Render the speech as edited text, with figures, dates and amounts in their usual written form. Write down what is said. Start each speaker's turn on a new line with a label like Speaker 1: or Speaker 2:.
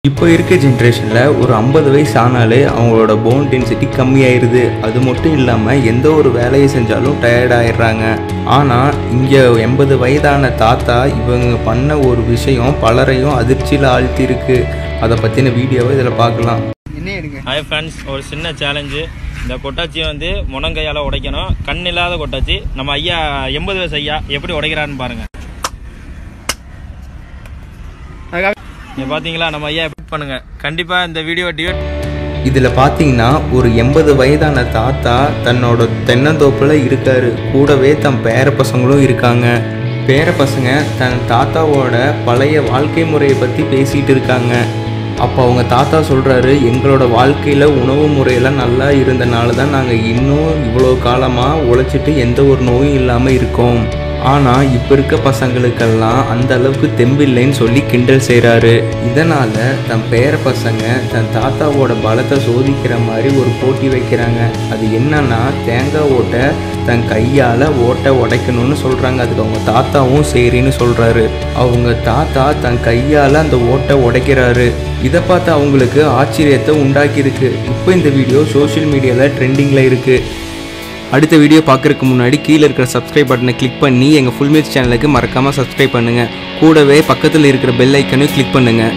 Speaker 1: இப்போ இருக்க ஜென்ரேஷனில் ஒரு 50 வயசு ஆனாலே அவங்களோட போன் டென்சிட்டி கம்மியாயிருது. அது மட்டும் இல்லாமல் எந்த ஒரு வேலையை செஞ்சாலும் டயர்ட் ஆயிடுறாங்க. ஆனால் இங்கே 80 வயதான தாத்தா இவங்க பண்ண ஒரு விஷயம் பலரையும் அதிர்ச்சியில் ஆழ்த்திருக்கு. அதை பற்றின வீடியோவை இதில் பார்க்கலாம்.
Speaker 2: ஹாய் ஃப்ரெண்ட்ஸ், ஒரு சின்ன சேலஞ்சு. இந்த கொட்டாச்சியை வந்து முனங்கையால் உடைக்கணும். கண் இல்லாத கொட்டாச்சி. நம்ம ஐயா 80 வயசு ஐயா எப்படி உடைக்கிறான்னு பாருங்க. பார்த்தீங்களா, நம்ம ஐயா எப்படி பண்ணுங்க. கண்டிப்பாக இந்த வீடியோ டிவேட்.
Speaker 1: இதில் பார்த்தீங்கன்னா ஒரு 80 வயதான தாத்தா தன்னோட தென்னந்தோப்பில் இருக்காரு. கூடவே தன் பேர பசங்களும் இருக்காங்க. பேர பசங்க தன் தாத்தாவோட பழைய வாழ்க்கை முறையை பற்றி பேசிகிட்டு இருக்காங்க. அப்போ அவங்க தாத்தா சொல்கிறாரு, எங்களோட வாழ்க்கையில் உணவு முறையெல்லாம் நல்லா இருந்தனால தான் நாங்கள் இன்னும் இவ்வளோ காலமாக உழைச்சிட்டு எந்த ஒரு நோயும் இல்லாமல் இருக்கோம். ஆனால் இப்போ இருக்க பசங்களுக்கெல்லாம் அந்த அளவுக்கு தெம்பில்லைன்னு சொல்லி கிண்டல் செய்கிறாரு. இதனால் தன் பேர பசங்க தன் தாத்தாவோட பலத்தை சோதிக்கிற மாதிரி ஒரு போட்டி வைக்கிறாங்க. அது என்னன்னா, தேங்காய் ஓட்டை தன் கையால் ஓட்டை உடைக்கணும்னு சொல்கிறாங்க. அதுக்கு அவங்க தாத்தாவும் சரின்னு சொல்கிறாரு. அவங்க தாத்தா தன் கையால் அந்த ஓட்டை உடைக்கிறாரு. இதை பார்த்து அவங்களுக்கு ஆச்சரியத்தை உண்டாக்கியிருக்கு. இப்போ இந்த வீடியோ சோஷியல் மீடியாவில் ட்ரெண்டிங்கில் இருக்குது. அடுத்த வீடியோ பார்க்குறதுக்கு முன்னாடி கீழே இருக்கிற சப்ஸ்கிரைப் பட்டனை கிளிக் பண்ணி எங்கள் ஃபுல் மீல்ஸ் சேனலுக்கு மறக்காமல் சப்ஸ்கிரைப் பண்ணுங்கள். கூடவே பக்கத்தில் இருக்கிற பெல் ஐக்கனையும் கிளிக் பண்ணுங்கள்.